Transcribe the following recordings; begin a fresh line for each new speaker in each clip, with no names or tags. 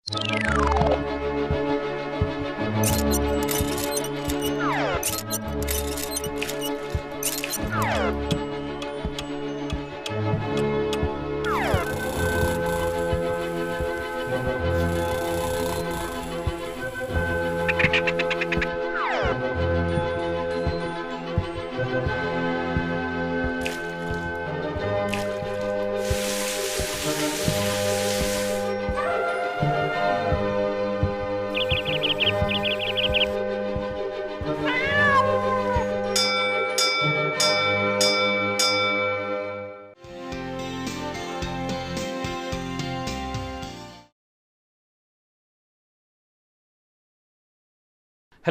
Hello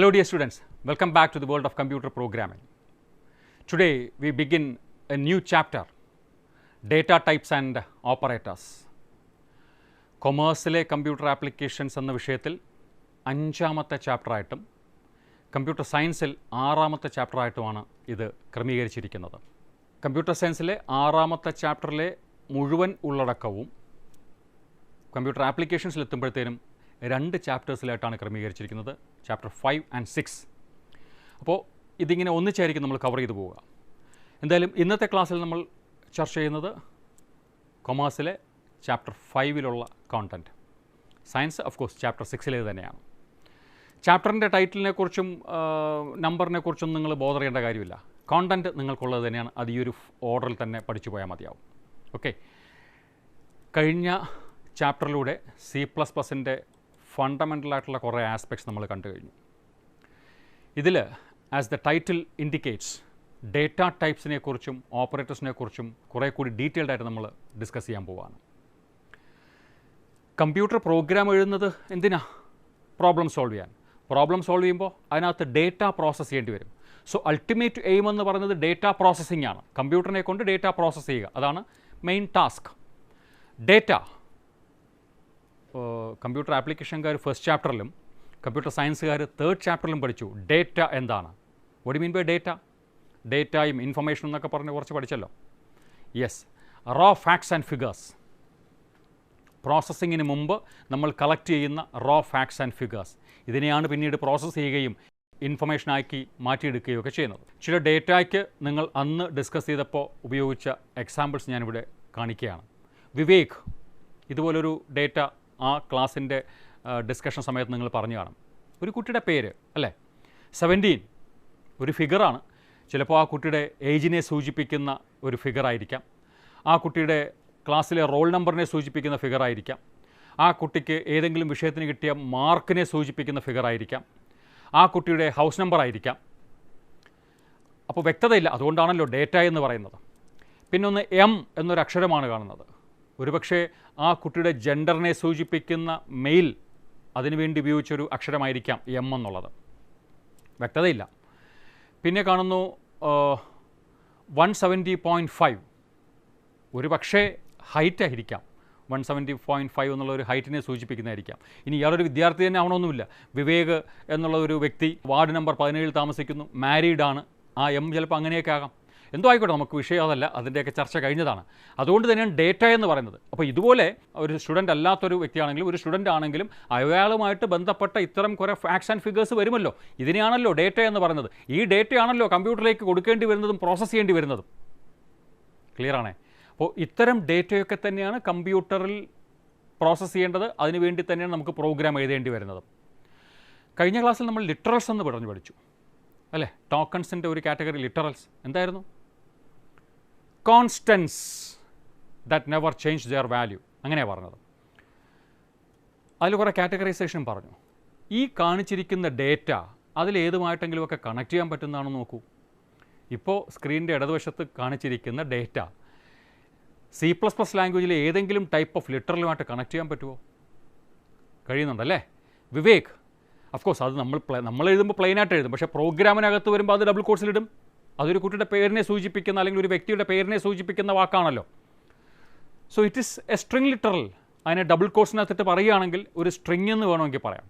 dear students, welcome back to the world of computer programming. Today we begin a new chapter, data types and operators. കൊമേഴ്സിലെ computer applications എന്ന വിഷയത്തിൽ 5ാമത്തെ ചാപ്റ്ററായിട്ടും computer സയൻസിൽ 6ാമത്തെ ചാപ്റ്ററായിട്ടുമാണ് ഇത് ക്രമീകരിച്ചിരിക്കുന്നത്. Computer സയൻസിലെ 6ാമത്തെ ചാപ്റ്ററിലെ മുഴുവൻ ഉള്ളടക്കവും computer ആപ്ലിക്കേഷൻസിൽ എത്തുമ്പോഴത്തേനും 2 ചാപ്റ്റേഴ്സിലായിട്ടാണ് ക്രമീകരിച്ചിരിക്കുന്നത്, chapter 5 and 6. അപ്പോൾ ഇതിങ്ങനെ ഒന്നിച്ചായിരിക്കും നമ്മൾ കവർ ചെയ്തു പോവുക. എന്തായാലും ഇന്നത്തെ ക്ലാസ്സിൽ നമ്മൾ ചർച്ച ചെയ്യുന്നത് കൊമേഴ്സിലെ ചാപ്റ്റർ 5ലുള്ള content. Science of course chapter 6ലേത് തന്നെയാണ്. ചാപ്റ്ററിൻ്റെ ടൈറ്റിലിനെ കുറിച്ചും നമ്പറിനെ കുറിച്ചും നിങ്ങൾ ബോധർ ചെയ്യേണ്ട കാര്യമില്ല. കോണ്ടൻറ്റ് നിങ്ങൾക്കുള്ളത് തന്നെയാണ്. അത് ഈ ഒരു ഓർഡറിൽ തന്നെ പഠിച്ചു പോയാൽ മതിയാവും. ഓക്കെ, കഴിഞ്ഞ ചാപ്റ്ററിലൂടെ C++ൻ്റെ ഫണ്ടമെൻ്റലായിട്ടുള്ള കുറേ ആസ്പെക്ട്സ് നമ്മൾ കണ്ടു കഴിഞ്ഞു. ഇതിൽ as the title indicates data ടൈപ്സിനെ കുറിച്ചും ഓപ്പറേറ്റേഴ്സിനെ കുറിച്ചും കുറേ കൂടി ഡീറ്റെയിൽഡായിട്ട് നമ്മൾ ഡിസ്കസ് ചെയ്യാൻ പോവുകയാണ്. കമ്പ്യൂട്ടർ പ്രോഗ്രാം എഴുതുന്നത് എന്തിനാ? പ്രോബ്ലം സോൾവ് ചെയ്യാൻ. പ്രോബ്ലം സോൾവ് ചെയ്യുമ്പോൾ അതിനകത്ത് ഡേറ്റ പ്രോസസ്സ് ചെയ്യേണ്ടി വരും. സോ അൾട്ടിമേറ്റ് എയിം എന്ന് പറയുന്നത് ഡേറ്റ പ്രോസസ്സിംഗ് ആണ്. കമ്പ്യൂട്ടറിനെ കൊണ്ട് ഡേറ്റ പ്രോസസ്സ് ചെയ്യുക, അതാണ് മെയിൻ ടാസ്ക്. ഡേറ്റ കമ്പ്യൂട്ടർ ആപ്ലിക്കേഷൻകാർ ഫസ്റ്റ് ചാപ്റ്ററിലും കമ്പ്യൂട്ടർ സയൻസുകാർ 3rd ചാപ്റ്ററിലും പഠിച്ചു ഡേറ്റ എന്താണ്. What you mean by data? ഡേറ്റയും ഇൻഫർമേഷനും എന്നൊക്കെ പറഞ്ഞ് കുറച്ച് പഠിച്ചല്ലോ. Yes, raw facts and figures. പ്രോസസ്സിങ്ങിന് മുമ്പ് നമ്മൾ കളക്ട് ചെയ്യുന്ന റോ ഫാക്ട്സ് ആൻഡ് ഫിഗേഴ്സ്, ഇതിനെയാണ് പിന്നീട് പ്രോസസ്സ് ചെയ്യുകയും ഇൻഫർമേഷനാക്കി മാറ്റിയെടുക്കുകയും ഒക്കെ ചെയ്യുന്നത്. ചില ഡേറ്റയ്ക്ക് നിങ്ങൾ അന്ന് ഡിസ്കസ് ചെയ്തപ്പോൾ ഉപയോഗിച്ച എക്സാമ്പിൾസ് ഞാനിവിടെ കാണിക്കുകയാണ്. വിവേക്, ഇതുപോലൊരു ഡേറ്റ ആ ക്ലാസ്സിൻ്റെ ഡിസ്കഷൻ സമയത്ത് നിങ്ങൾ പറഞ്ഞു കാണും. ഒരു കുട്ടിയുടെ പേര് അല്ലേ, 17 ഒരു ഫിഗറാണ്. ചിലപ്പോൾ ആ കുട്ടിയുടെ ഏജിനെ സൂചിപ്പിക്കുന്ന ഒരു ഫിഗറായിരിക്കാം. ആ കുട്ടിയുടെ ക്ലാസ്സിലെ റോൾ നമ്പറിനെ സൂചിപ്പിക്കുന്ന ഫിഗറായിരിക്കാം. ആ കുട്ടിക്ക് ഏതെങ്കിലും വിഷയത്തിന് കിട്ടിയ മാർക്കിനെ സൂചിപ്പിക്കുന്ന ഫിഗറായിരിക്കാം. ആ കുട്ടിയുടെ ഹൗസ് നമ്പറായിരിക്കാം. അപ്പോൾ വ്യക്തതയില്ല, അതുകൊണ്ടാണല്ലോ ഡേറ്റ എന്ന് പറയുന്നത്. പിന്നെ ഒന്ന് M എന്നൊരു അക്ഷരമാണ് കാണുന്നത്. ഒരുപക്ഷെ ആ കുട്ടിയുടെ ജെൻഡറിനെ സൂചിപ്പിക്കുന്ന മെയിൽ, അതിനുവേണ്ടി ഉപയോഗിച്ചൊരു അക്ഷരമായിരിക്കാം M എന്നുള്ളത്. വ്യക്തതയില്ല. പിന്നെ കാണുന്നു 170.5, ഒരു പക്ഷേ ഹൈറ്റ് ആയിരിക്കാം. 170.5 എന്നുള്ള ഒരു ഹൈറ്റിനെ സൂചിപ്പിക്കുന്നതായിരിക്കാം. ഇനി ഇയാളൊരു വിദ്യാർത്ഥി തന്നെ ആവണമെന്നുമില്ല. വിവേക് എന്നുള്ള ഒരു വ്യക്തി വാർഡ് നമ്പർ 17 താമസിക്കുന്നു, മാരീഡാണ്. ആ M ചിലപ്പോൾ അങ്ങനെയൊക്കെ ആകാം. എന്തോ ആയിക്കോട്ടെ, നമുക്ക് വിഷയം അതല്ല, അതിൻ്റെയൊക്കെ ചർച്ച കഴിഞ്ഞതാണ്. അതുകൊണ്ട് തന്നെയാണ് ഡേറ്റ എന്ന് പറയുന്നത്. അപ്പോൾ ഇതുപോലെ ഒരു സ്റ്റുഡൻ്റ് അല്ലാത്തൊരു വ്യക്തിയാണെങ്കിലും ഒരു സ്റ്റുഡൻ്റ് ആണെങ്കിലും അയാളുമായിട്ട് ബന്ധപ്പെട്ട ഇത്തരം കുറേ ഫാക്ട്സ് ആൻഡ് ഫിഗേഴ്സ് വരുമല്ലോ. ഇതിനെയാണല്ലോ ഡേറ്റ എന്ന് പറയുന്നത്. ഈ ഡേറ്റയാണല്ലോ കമ്പ്യൂട്ടറിലേക്ക് കൊടുക്കേണ്ടി വരുന്നതും പ്രോസസ്സ് ചെയ്യേണ്ടി വരുന്നതും. ക്ലിയർ ആണേ? അപ്പോൾ ഇത്തരം ഡേറ്റയൊക്കെ തന്നെയാണ് കമ്പ്യൂട്ടറിൽ പ്രോസസ്സ് ചെയ്യേണ്ടത്. അതിനുവേണ്ടി തന്നെയാണ് നമുക്ക് പ്രോഗ്രാം എഴുതേണ്ടി വരുന്നത്. കഴിഞ്ഞ ക്ലാസ്സിൽ നമ്മൾ ലിറ്ററൽസ് എന്ന് പഠിച്ചു അല്ലേ? ടോക്കൺസിൻ്റെ ഒരു കാറ്റഗറി ലിറ്ററൽസ് എന്തായിരുന്നു? Constants that never change there value, അങ്ങനെയാണ് പറഞ്ഞത്. അതിൽ കുറേ കാറ്റഗറൈസേഷനും പറഞ്ഞു. ഈ കാണിച്ചിരിക്കുന്ന ഡേറ്റ അതിലേതുമായിട്ടെങ്കിലുമൊക്കെ കണക്ട് ചെയ്യാൻ പറ്റുന്നതാണെന്ന് നോക്കൂ. ഇപ്പോൾ സ്ക്രീനിൻ്റെ ഇടതുവശത്ത് കാണിച്ചിരിക്കുന്ന ഡേറ്റ C++ ലാംഗ്വേജിലെ ഏതെങ്കിലും ടൈപ്പ് ഓഫ് ലിറ്ററലുമായിട്ട് കണക്ട് ചെയ്യാൻ പറ്റുമോ? കഴിയുന്നുണ്ടല്ലേ? വിവേക്, അഫ്കോഴ്സ് അത് നമ്മൾ എഴുതുമ്പോൾ പ്ലെയിനായിട്ട് എഴുതും. പക്ഷേ പ്രോഗ്രാമിനകത്ത് വരുമ്പോൾ അത് ഡബിൾ കോട്ട്സിലിടും. അതൊരു കുട്ടിയുടെ പേരിനെ സൂചിപ്പിക്കുന്ന അല്ലെങ്കിൽ ഒരു വ്യക്തിയുടെ പേരിനെ സൂചിപ്പിക്കുന്ന വാക്കാണല്ലോ. So it is a string literal. അതിനെ ഡബിൾ കോട്ട്സിനകത്തിട്ട് പറയുകയാണെങ്കിൽ ഒരു സ്ട്രിങ് എന്ന് വേണമെങ്കിൽ പറയാം.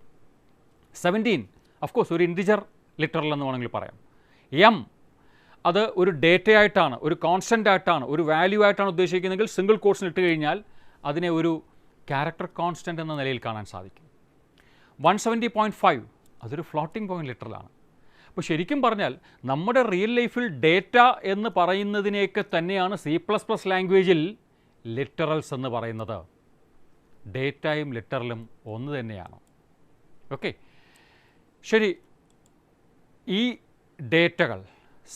17 അഫ്കോഴ്സ് ഒരു ഇൻറ്റിജർ ലിറ്ററൽ എന്ന് വേണമെങ്കിൽ പറയാം. M അത് ഒരു ഡേറ്റയായിട്ടാണ്, ഒരു കോൺസ്റ്റൻ്റ് ആയിട്ടാണ്, ഒരു വാല്യൂ ആയിട്ടാണ് ഉദ്ദേശിക്കുന്നതെങ്കിൽ സിംഗിൾ കോട്ട്സിൽ ഇട്ട് കഴിഞ്ഞാൽ അതിനെ ഒരു ക്യാരക്ടർ കോൺസ്റ്റൻ്റ് എന്ന നിലയിൽ കാണാൻ സാധിക്കും. 170.5 അതൊരു ഫ്ലോട്ടിംഗ് പോയിൻ്റ് ലിറ്ററലാണ്. അപ്പോൾ ശരിക്കും പറഞ്ഞാൽ നമ്മുടെ റിയൽ ലൈഫിൽ ഡേറ്റ എന്ന് പറയുന്നതിനെയൊക്കെ തന്നെയാണ് C++ ലാംഗ്വേജിൽ ലിറ്ററൽസ് എന്ന് പറയുന്നത്. ഡേറ്റയും ലിറ്ററലും ഒന്ന് തന്നെയാണ്. ഓക്കെ, ശരി. ഈ ഡേറ്റകൾ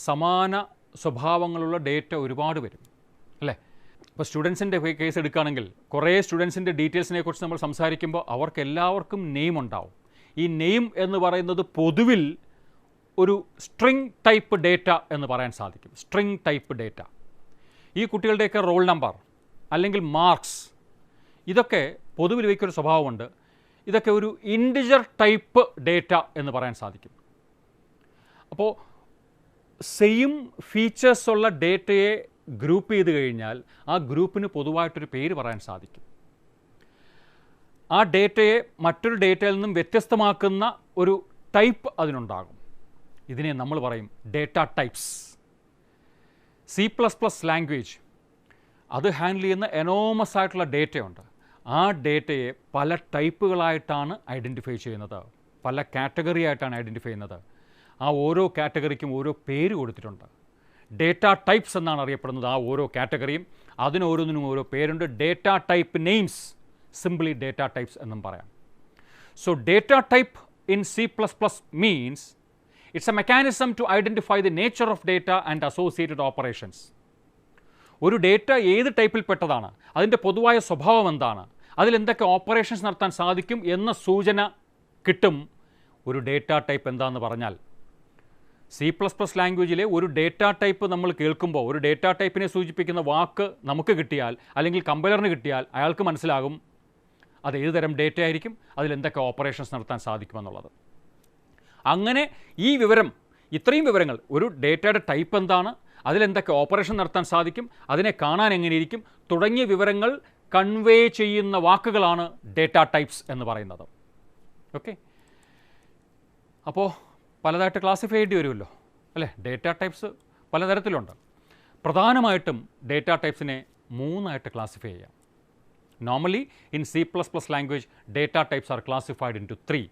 സമാന സ്വഭാവങ്ങളുള്ള ഡേറ്റ ഒരുപാട് വരും അല്ലേ? ഇപ്പോൾ സ്റ്റുഡൻസിൻ്റെ കേസ് എടുക്കുകയാണെങ്കിൽ കുറേ സ്റ്റുഡൻസിൻ്റെ ഡീറ്റെയിൽസിനെ കുറിച്ച് നമ്മൾ സംസാരിക്കുമ്പോൾ അവർക്ക് എല്ലാവർക്കും നെയിം ഉണ്ടാവും. ഈ നെയിം എന്ന് പറയുന്നത് പൊതുവിൽ ഒരു സ്ട്രിങ് ടൈപ്പ് ഡേറ്റ എന്ന് പറയാൻ സാധിക്കും. String type data. ഈ കുട്ടികളുടെയൊക്കെ റോൾ നമ്പർ അല്ലെങ്കിൽ മാർക്സ് ഇതൊക്കെ പൊതുവിൽ ഇവയ്ക്കൊരു സ്വഭാവമുണ്ട്. ഇതൊക്കെ ഒരു ഇൻറ്റിജർ ടൈപ്പ് ഡേറ്റ എന്ന് പറയാൻ സാധിക്കും. അപ്പോൾ സെയിം ഫീച്ചേഴ്സ് ഉള്ള ഡേറ്റയെ ഗ്രൂപ്പ് ചെയ്ത് കഴിഞ്ഞാൽ ആ ഗ്രൂപ്പിന് പൊതുവായിട്ടൊരു പേര് പറയാൻ സാധിക്കും. ആ ഡേറ്റയെ മറ്റൊരു ഡേറ്റയിൽ നിന്നും വ്യത്യസ്തമാക്കുന്ന ഒരു ടൈപ്പ് അതിനുണ്ടാകും. ഇതിനെ നമ്മൾ പറയും ഡേറ്റ ടൈപ്സ്. C++ ലാംഗ്വേജ് അത് ഹാൻഡിൽ ചെയ്യുന്ന എനോമസ് ആയിട്ടുള്ള ഡേറ്റയുണ്ട്. ആ ഡേറ്റയെ പല ടൈപ്പുകളായിട്ടാണ് ഐഡൻറ്റിഫൈ ചെയ്യുന്നത്, പല കാറ്റഗറി ആയിട്ടാണ് ഐഡൻറ്റിഫൈ ചെയ്യുന്നത്. ആ ഓരോ കാറ്റഗറിക്കും ഓരോ പേര് കൊടുത്തിട്ടുണ്ട്. ഡേറ്റ ടൈപ്സ് എന്നാണ് അറിയപ്പെടുന്നത് ആ ഓരോ കാറ്റഗറിയും. അതിനോരോന്നിനും ഓരോ പേരുണ്ട്. Data type names, simply data types എന്നും പറയാം. So data type in C++ means it's a mechanism to identify the nature of data and associated operations. ഒരു ഡേറ്റ ഏത് ടൈപ്പിൽപ്പെട്ടതാണ്, അതിൻ്റെ പൊതുവായ സ്വഭാവം എന്താണ്, അതിലെന്തൊക്കെ ഓപ്പറേഷൻസ് നടത്താൻ സാധിക്കും എന്ന സൂചന കിട്ടും ഒരു ഡേറ്റ ടൈപ്പ് എന്താണെന്ന് പറഞ്ഞാൽ. C++ ലാംഗ്വേജിലെ ഒരു ഡേറ്റ ടൈപ്പ് നമ്മൾ കേൾക്കുമ്പോൾ ഒരു ഡേറ്റ ടൈപ്പിനെ സൂചിപ്പിക്കുന്ന വാക്ക് നമുക്ക് കിട്ടിയാൽ അല്ലെങ്കിൽ കമ്പൈലറിന് കിട്ടിയാൽ അയാൾക്ക് മനസ്സിലാകും അത് ഏത് തരം ഡേറ്റ ആയിരിക്കും, അതിലെന്തൊക്കെ ഓപ്പറേഷൻസ് നടത്താൻ സാധിക്കുമെന്നുള്ളത്. അങ്ങനെ ഈ വിവരം, ഇത്രയും വിവരങ്ങൾ, ഒരു ഡേറ്റയുടെ ടൈപ്പ് എന്താണ്, അതിലെന്തൊക്കെ ഓപ്പറേഷൻ നടത്താൻ സാധിക്കും, അതിനെ കാണാൻ എങ്ങനെയിരിക്കും തുടങ്ങിയ വിവരങ്ങൾ കൺവേ ചെയ്യുന്ന വാക്കുകളാണ് ഡേറ്റ ടൈപ്സ് എന്ന് പറയുന്നത്. ഓക്കെ, അപ്പോൾ പലതായിട്ട് ക്ലാസിഫൈ ചെയ്യേണ്ടി വരുമല്ലോ അല്ലേ? ഡേറ്റ ടൈപ്സ് പലതരത്തിലുണ്ട്. പ്രധാനമായിട്ടും ഡേറ്റ ടൈപ്സിനെ 3 ആയിട്ട് ക്ലാസിഫൈ ചെയ്യാം. Normally in C++ language data types are classified into 3.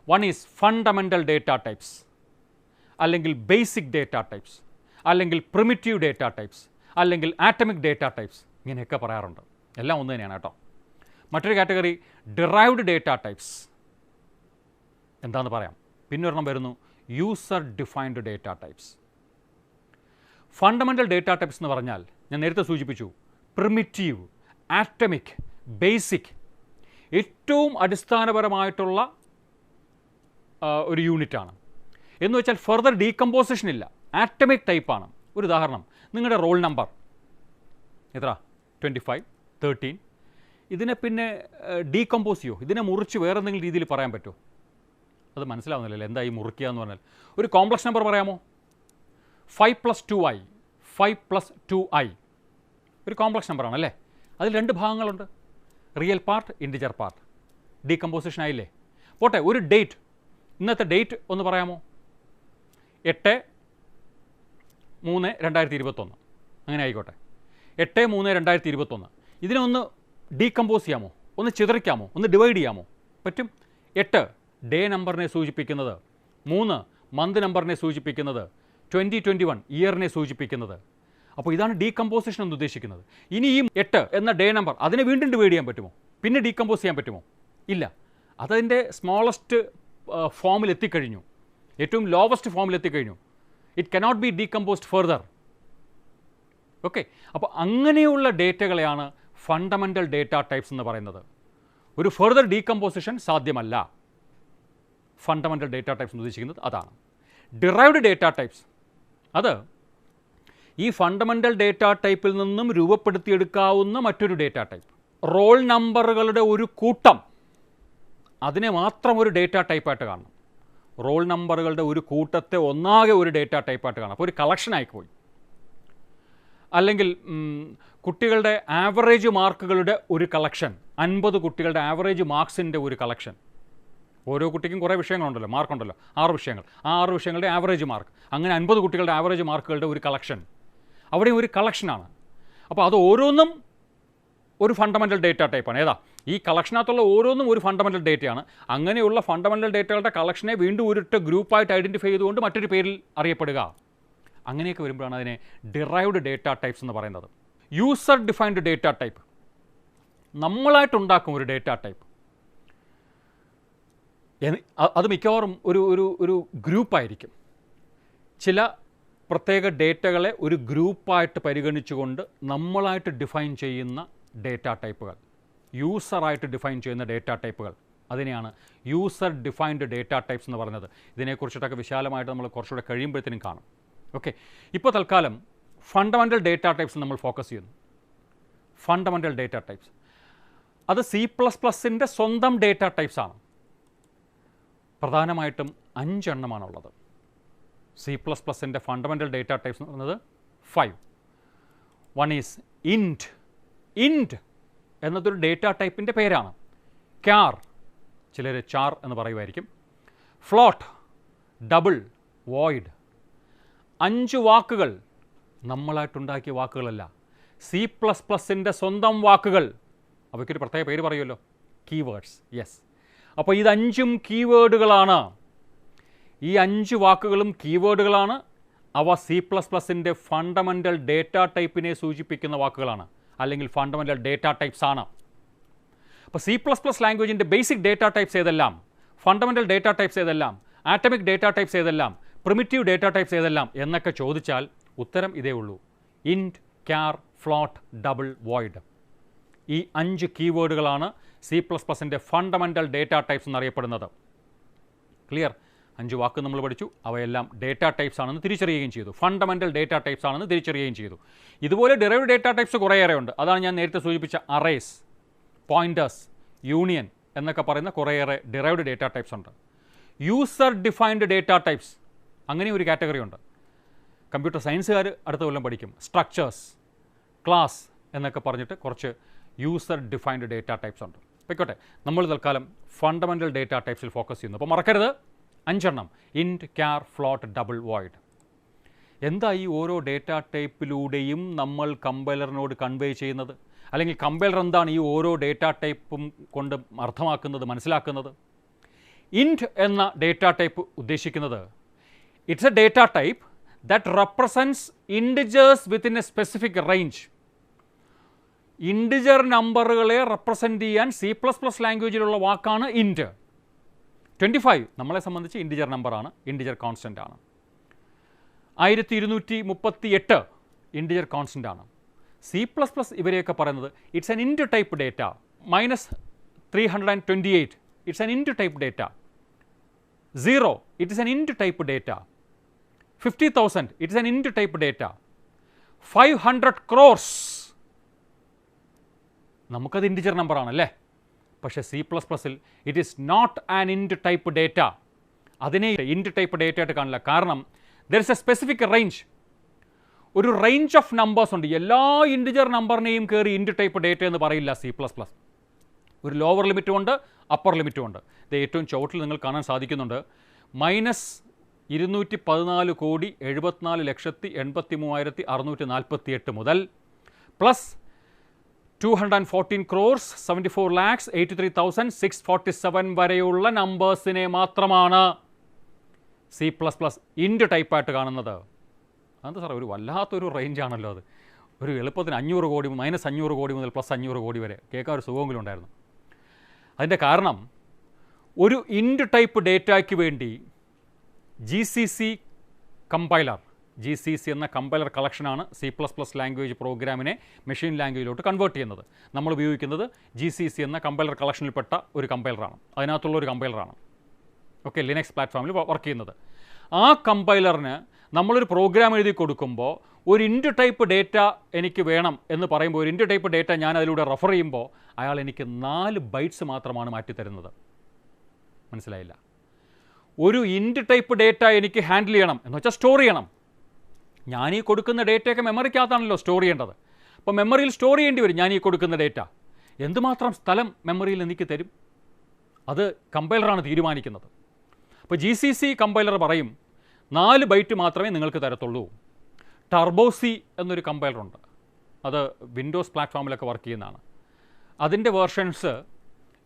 One is fundamental data types, അല്ലെങ്കിൽ ബേസിക് ഡേറ്റ ടൈപ്സ്, അല്ലെങ്കിൽ പ്രിമിറ്റീവ് ഡേറ്റ ടൈപ്സ്, അല്ലെങ്കിൽ ആറ്റമിക് ഡേറ്റ ടൈപ്സ്. ഇങ്ങനെയൊക്കെ പറയാറുണ്ട്. എല്ലാം ഒന്ന് തന്നെയാണ് കേട്ടോ. മറ്റൊരു കാറ്റഗറി ഡിറൈവ്ഡ് ഡേറ്റ ടൈപ്സ്. എന്താണെന്ന് പറയാം. പിന്നൊരെണ്ണം വരുന്നു user defined data types. Fundamental data types എന്ന് പറഞ്ഞാൽ ഞാൻ നേരത്തെ സൂചിപ്പിച്ചു, പ്രിമിറ്റീവ്, ആറ്റമിക്, ബേസിക്, ഏറ്റവും അടിസ്ഥാനപരമായിട്ടുള്ള ഒരു യൂണിറ്റാണ്. എന്ന് വെച്ചാൽ ഫർദർ ഡീകമ്പോസിഷൻ ഇല്ല, ആറ്റമിക് ടൈപ്പാണ്. ഒരു ഉദാഹരണം, നിങ്ങളുടെ റോൾ നമ്പർ എത്ര, 25, 13. ഇതിനെ പിന്നെ ഡീകമ്പോസ് ചെയ്യോ, ഇതിനെ മുറിച്ച് വേറെ എന്തെങ്കിലും രീതിയിൽ പറയാൻ പറ്റുമോ? അത് മനസ്സിലാവുന്നില്ലല്ലോ എന്താ ഈ മുറിക്കുക എന്ന് പറഞ്ഞാൽ. ഒരു കോംപ്ലക്സ് നമ്പർ പറയാമോ? 5 + 2i, 5 + 2i ഒരു കോംപ്ലക്സ് നമ്പറാണ് അല്ലേ? അതിൽ 2 ഭാഗങ്ങളുണ്ട്, real part, integer part. Decomposition ആയില്ലേ? പോട്ടെ, ഒരു ഡേറ്റ്, ഇന്നത്തെ ഡേറ്റ് ഒന്ന് പറയാമോ? 8/3/2021 അങ്ങനെ ആയിക്കോട്ടെ. 8/3/2021 ഇതിനെ ഒന്ന് ഡീകമ്പോസ് ചെയ്യാമോ, ഒന്ന് ചിതറിക്കാമോ, ഒന്ന് ഡിവൈഡ് ചെയ്യാമോ? പറ്റും. 8 ഡേ നമ്പറിനെ സൂചിപ്പിക്കുന്നത്, 3 മന്ത് നമ്പറിനെ സൂചിപ്പിക്കുന്നത്, 2021 ഇയറിനെ സൂചിപ്പിക്കുന്നത്. അപ്പോൾ ഇതാണ് ഡീകമ്പോസിഷൻ എന്ന് ഉദ്ദേശിക്കുന്നത്. ഇനി ഈ 8 എന്ന ഡേ നമ്പർ അതിനെ വീണ്ടും ഡിവൈഡ് ചെയ്യാൻ പറ്റുമോ? പിന്നെ ഡീകമ്പോസ് ചെയ്യാൻ പറ്റുമോ? ഇല്ല. അതതിൻ്റെ സ്മോളസ്റ്റ് ഫോമിൽ എത്തിക്കഴിഞ്ഞു, ഏറ്റവും ലോവസ്റ്റ് ഫോമിൽ എത്തിക്കഴിഞ്ഞു. It cannot be decomposed further. Okay, അപ്പോൾ അങ്ങനെയുള്ള ഡേറ്റകളെയാണ് ഫണ്ടമെൻ്റൽ ഡേറ്റ ടൈപ്സ് എന്ന് പറയുന്നത്. ഒരു ഫർദർ ഡീകമ്പോസിഷൻ സാധ്യമല്ല. ഫണ്ടമെൻ്റൽ ഡേറ്റ ടൈപ്സ് എന്ന് ഉദ്ദേശിക്കുന്നത് അതാണ്. ഡിറൈവ്ഡ് ഡേറ്റ ടൈപ്സ്, അത് ഈ ഫണ്ടമെൻ്റൽ ഡേറ്റ ടൈപ്പിൽ നിന്നും രൂപപ്പെടുത്തിയെടുക്കാവുന്ന മറ്റൊരു ഡേറ്റ ടൈപ്പ്. റോൾ നമ്പറുകളുടെ ഒരു കൂട്ടം, അതിനെ മാത്രം ഒരു ഡേറ്റ ടൈപ്പായിട്ട് കാണണം. റോൾ നമ്പറുകളുടെ ഒരു കൂട്ടത്തെ ഒന്നാകെ ഒരു ഡേറ്റ ടൈപ്പായിട്ട് കാണാം. അപ്പോൾ ഒരു കളക്ഷനായി പോയി. അല്ലെങ്കിൽ കുട്ടികളുടെ ആവറേജ് മാർക്കുകളുടെ ഒരു കളക്ഷൻ, 50 കുട്ടികളുടെ ആവറേജ് മാർക്സിൻ്റെ ഒരു കളക്ഷൻ. ഓരോ കുട്ടിക്കും കുറേ വിഷയങ്ങളുണ്ടല്ലോ, മാർക്കുണ്ടല്ലോ, 6 വിഷയങ്ങൾ. ആ 6 വിഷയങ്ങളുടെ ആവറേജ് മാർക്ക്, അങ്ങനെ 50 കുട്ടികളുടെ ആവറേജ് മാർക്കുകളുടെ ഒരു കളക്ഷൻ. അവിടെ ഒരു കളക്ഷനാണ്. അപ്പോൾ അത് ഓരോന്നും ഒരു ഫണ്ടമെൻ്റൽ ഡേറ്റ ടൈപ്പാണ്. ഏതാ? ഈ കളക്ഷനകത്തുള്ള ഓരോന്നും ഒരു ഫണ്ടമെൻ്റൽ ഡേറ്റയാണ്. അങ്ങനെയുള്ള ഫണ്ടമെൻ്റൽ ഡേറ്റകളുടെ കളക്ഷനെ വീണ്ടും ഒരിട്ട് ഗ്രൂപ്പായിട്ട് ഐഡൻറ്റിഫൈ ചെയ്തുകൊണ്ട് മറ്റൊരു പേരിൽ അറിയപ്പെടുക. അങ്ങനെയൊക്കെ വരുമ്പോഴാണ് അതിനെ ഡിറൈവ്ഡ് ഡേറ്റ ടൈപ്സ് എന്ന് പറയുന്നത്. യൂസർ ഡിഫൈൻഡ് ഡേറ്റ ടൈപ്പ്, നമ്മളായിട്ടുണ്ടാക്കും ഒരു ഡേറ്റ ടൈപ്പ്. അത് മിക്കവാറും ഒരു ഗ്രൂപ്പായിരിക്കും. ചില പ്രത്യേക ഡേറ്റകളെ ഒരു ഗ്രൂപ്പായിട്ട് പരിഗണിച്ചുകൊണ്ട് നമ്മളായിട്ട് ഡിഫൈൻ ചെയ്യുന്ന ഡേറ്റ ടൈപ്പുകൾ, യൂസറായിട്ട് ഡിഫൈൻ ചെയ്യുന്ന ഡേറ്റ ടൈപ്പുകൾ, അതിനെയാണ് യൂസർ ഡിഫൈൻഡ് ഡേറ്റ ടൈപ്സ് എന്ന് പറയുന്നത്. ഇതിനെക്കുറിച്ചിട്ടൊക്കെ വിശാലമായിട്ട് നമ്മൾ കുറച്ചുകൂടെ കഴിയുമ്പോഴത്തേനും കാണും. ഓക്കെ, ഇപ്പോൾ തൽക്കാലം ഫണ്ടമെൻ്റൽ ഡേറ്റ ടൈപ്സ് നമ്മൾ ഫോക്കസ് ചെയ്യുന്നു. ഫണ്ടമെൻ്റൽ ഡേറ്റ ടൈപ്സ് അത് C++ൻ്റെ സ്വന്തം ഡേറ്റ ടൈപ്സ് ആണ്. പ്രധാനമായിട്ടും 5 എണ്ണമാണുള്ളത്. C++ൻ്റെ ഫണ്ടമെൻ്റൽ ഡേറ്റ ടൈപ്സ് എന്ന് പറയുന്നത് 5. One is ഇൻറ്റ്. ഇൻറ്റ് എന്നതൊരു ഡേറ്റ ടൈപ്പിൻ്റെ പേരാണ്. ക്യാർ, ചിലർ ചാർ എന്ന് പറയുമായിരിക്കും. Float, double, void. 5 വാക്കുകൾ നമ്മളായിട്ടുണ്ടാക്കിയ വാക്കുകളല്ല, C++ൻ്റെ സ്വന്തം വാക്കുകൾ. അവയ്ക്കൊരു പ്രത്യേക പേര് പറയുമല്ലോ, കീവേഡ്സ്. യെസ്, അപ്പോൾ ഇത് 5ഉം കീവേഡുകളാണ്. ഈ 5 വാക്കുകളും കീവേഡുകളാണ്. അവ C++ൻ്റെ ഫണ്ടമെൻ്റൽ ഡേറ്റ ടൈപ്പിനെ സൂചിപ്പിക്കുന്ന വാക്കുകളാണ്, അല്ലെങ്കിൽ ഫണ്ടമെൻ്റൽ ഡേറ്റ ടൈപ്സ് ആണ്. അപ്പോൾ C++ ലാംഗ്വേജിൻ്റെ ബേസിക് ഡേറ്റ ടൈപ്സ് ഏതെല്ലാം, ഫണ്ടമെൻ്റൽ ഡേറ്റ ടൈപ്സ് ഏതെല്ലാം, ആറ്റമിക് ഡേറ്റ ടൈപ്സ് ഏതെല്ലാം, പ്രിമിറ്റീവ് ഡേറ്റ ടൈപ്സ് ഏതെല്ലാം എന്നൊക്കെ ചോദിച്ചാൽ ഉത്തരം ഇതേ ഉള്ളൂ: ഇൻറ്റ്, ക്യാർ, ഫ്ലോട്ട്, ഡബിൾ, വോയിഡ്. ഈ 5 കീവേഡുകളാണ് C++ൻ്റെ ഫണ്ടമെൻ്റൽ ഡേറ്റ ടൈപ്സ് എന്നറിയപ്പെടുന്നത്. ക്ലിയർ? 5 വാക്ക് നമ്മൾ പഠിച്ചു. അവയെല്ലാം ഡേറ്റ ടൈപ്സ് ആണെന്ന് തിരിച്ചറിയുകയും ചെയ്തു. ഫണ്ടമെൻ്റൽ ഡേറ്റ ടൈപ്സ് ആണെന്ന് തിരിച്ചറിയുകയും ചെയ്തു. ഇതുപോലെ ഡിറൈവ്ഡ് ഡേറ്റ ടൈപ്സ് കുറേയേറെ ഉണ്ട്. അതാണ് ഞാൻ നേരത്തെ സൂചിപ്പിച്ച അറേസ്, പോയിൻറ്റേഴ്സ്, യൂണിയൻ എന്നൊക്കെ പറയുന്ന കുറേയേറെ ഡിറൈവ്ഡ് ഡേറ്റ ടൈപ്സ് ഉണ്ട്. യൂസർ ഡിഫൈൻഡ് ഡേറ്റ ടൈപ്സ്, അങ്ങനെ ഒരു കാറ്റഗറി ഉണ്ട്. കമ്പ്യൂട്ടർ സയൻസുകാർ അടുത്ത കൊല്ലം പഠിക്കും. സ്ട്രക്ചേഴ്സ്, ക്ലാസ് എന്നൊക്കെ പറഞ്ഞിട്ട് കുറച്ച് യൂസർ ഡിഫൈൻഡ് ഡേറ്റ ടൈപ്സ് ഉണ്ട്. പോയിക്കോട്ടെ, നമ്മൾ തൽക്കാലം ഫണ്ടമെൻ്റൽ ഡേറ്റ ടൈപ്സിൽ ഫോക്കസ് ചെയ്യുന്നു. അപ്പോൾ മറക്കരുത് 5 എണ്ണം: ഇൻറ്റ്, ക്യാർ, ഫ്ലോട്ട്, ഡബിൾ, വോയിഡ്. എന്താ ഈ ഓരോ ഡേറ്റ ടൈപ്പിലൂടെയും നമ്മൾ കമ്പൈലറിനോട് കൺവേ ചെയ്യുന്നത്, അല്ലെങ്കിൽ കമ്പൈലർ എന്താണ് ഈ ഓരോ ഡേറ്റ ടൈപ്പും കൊണ്ട് അർത്ഥമാക്കുന്നത്, മനസ്സിലാക്കുന്നത്? ഇൻറ്റ് എന്ന ഡേറ്റ ടൈപ്പ് ഉദ്ദേശിക്കുന്നത് it's a data type that represents integers within a specific range. Integer നമ്പറുകളെ റെപ്രസെൻ്റ് ചെയ്യാൻ C++ ലാംഗ്വേജിലുള്ള വാക്കാണ് ഇൻറ്റ്. 25 നമ്മളെ സംബന്ധിച്ച് ഇൻഡിജർ നമ്പറാണ്, ഇൻഡിജർ കോൺസ്റ്റൻ്റ് ആണ്. 1238 ഇൻഡിജർ കോൺസ്റ്റൻ്റ് ആണ്. C++ ഇവരെയൊക്കെ പറയുന്നത് it's an int type data. -328 it's an int type data. 0 it is an int type data. 50,000 it's an int type data. 500 crores നമുക്കത് ഇൻറ്റിജർ നമ്പറാണല്ലേ. പക്ഷേ C++ൽ it is not an int type data. അതിനെ int type data ആയിട്ട് കാണില്ല. കാരണം there is a specific range. ഒരു range of numbers ഉണ്ട്. എല്ലാ ഇൻറ്റിജർ നമ്പറിനെയും കയറി ഇൻറ്റ് ടൈപ്പ് ഡേറ്റ എന്ന് പറയില്ല C++. ഒരു ലോവർ ലിമിറ്റും ഉണ്ട്, അപ്പർ ലിമിറ്റും ഉണ്ട്. ഇത് ഏറ്റവും ചുവട്ടിൽ നിങ്ങൾ കാണാൻ സാധിക്കുന്നുണ്ട്. -274,74,83,648 മുതൽ +214 crores 74,83,647 വരെയുള്ള നമ്പേഴ്സിനെ മാത്രമാണ് C++ ഇൻറ്റ് ടൈപ്പായിട്ട് കാണുന്നത്. അത് സാറേ ഒരു വല്ലാത്തൊരു റേഞ്ചാണല്ലോ അത്. ഒരു എളുപ്പത്തിന് 500 കോടി, -500 കോടി മുതൽ +500 കോടി വരെ കേൾക്കാൻ ഒരു സുഖമെങ്കിലും ഉണ്ടായിരുന്നു. അതിൻ്റെ കാരണം ഒരു ഇൻറ്റ് ടൈപ്പ് ഡേറ്റയ്ക്ക് വേണ്ടി GCC കമ്പൈലർ, GCC എന്ന കമ്പൈലർ കളക്ഷനാണ് C++ ലാംഗ്വേജ് പ്രോഗ്രാമിനെ മെഷീൻ ലാംഗ്വേജിലോട്ട് കൺവേർട്ട് ചെയ്യുന്നത്. നമ്മൾ ഉപയോഗിക്കുന്നത് GCC എന്ന കമ്പൈലർ കളക്ഷനിൽപ്പെട്ട ഒരു കമ്പൈലറാണ്, അതിനകത്തുള്ള ഒരു കമ്പൈലറാണ്. ഓക്കെ, ലിനക്സ് പ്ലാറ്റ്ഫോമിൽ വർക്ക് ചെയ്യുന്നത്. ആ കമ്പൈലറിന് നമ്മളൊരു പ്രോഗ്രാം എഴുതി കൊടുക്കുമ്പോൾ ഒരു ഇൻറ്റ് ടൈപ്പ് ഡേറ്റ എനിക്ക് വേണം എന്ന് പറയുമ്പോൾ, ഒരു ഇൻറ്റ് ടൈപ്പ് ഡേറ്റ ഞാൻ അതിലൂടെ റെഫർ ചെയ്യുമ്പോൾ അയാൾ എനിക്ക് 4 ബൈറ്റ്സ് മാത്രമാണ് മാറ്റിത്തരുന്നത്. മനസ്സിലായില്ല? ഒരു ഇൻറ്റ് ടൈപ്പ് ഡേറ്റ എനിക്ക് ഹാൻഡിൽ ചെയ്യണം എന്ന് വെച്ചാൽ സ്റ്റോർ ചെയ്യണം. ഞാൻ ഈ കൊടുക്കുന്ന ഡേറ്റയൊക്കെ മെമ്മറിക്കകത്താണല്ലോ സ്റ്റോർ ചെയ്യേണ്ടത്. അപ്പോൾ മെമ്മറിയിൽ സ്റ്റോർ ചെയ്യേണ്ടി വരും ഞാൻ ഈ കൊടുക്കുന്ന ഡേറ്റ. എന്തുമാത്രം സ്ഥലം മെമ്മറിയിൽ എനിക്ക് തരും അത് കമ്പൈലറാണ് തീരുമാനിക്കുന്നത്. അപ്പോൾ GCC കമ്പൈലർ പറയും 4 ബൈറ്റ് മാത്രമേ നിങ്ങൾക്ക് തരത്തുള്ളൂ. ടർബോസി എന്നൊരു കമ്പൈലറുണ്ട്, അത് വിൻഡോസ് പ്ലാറ്റ്ഫോമിലൊക്കെ വർക്ക് ചെയ്യുന്നതാണ്. അതിൻ്റെ വേർഷൻസ്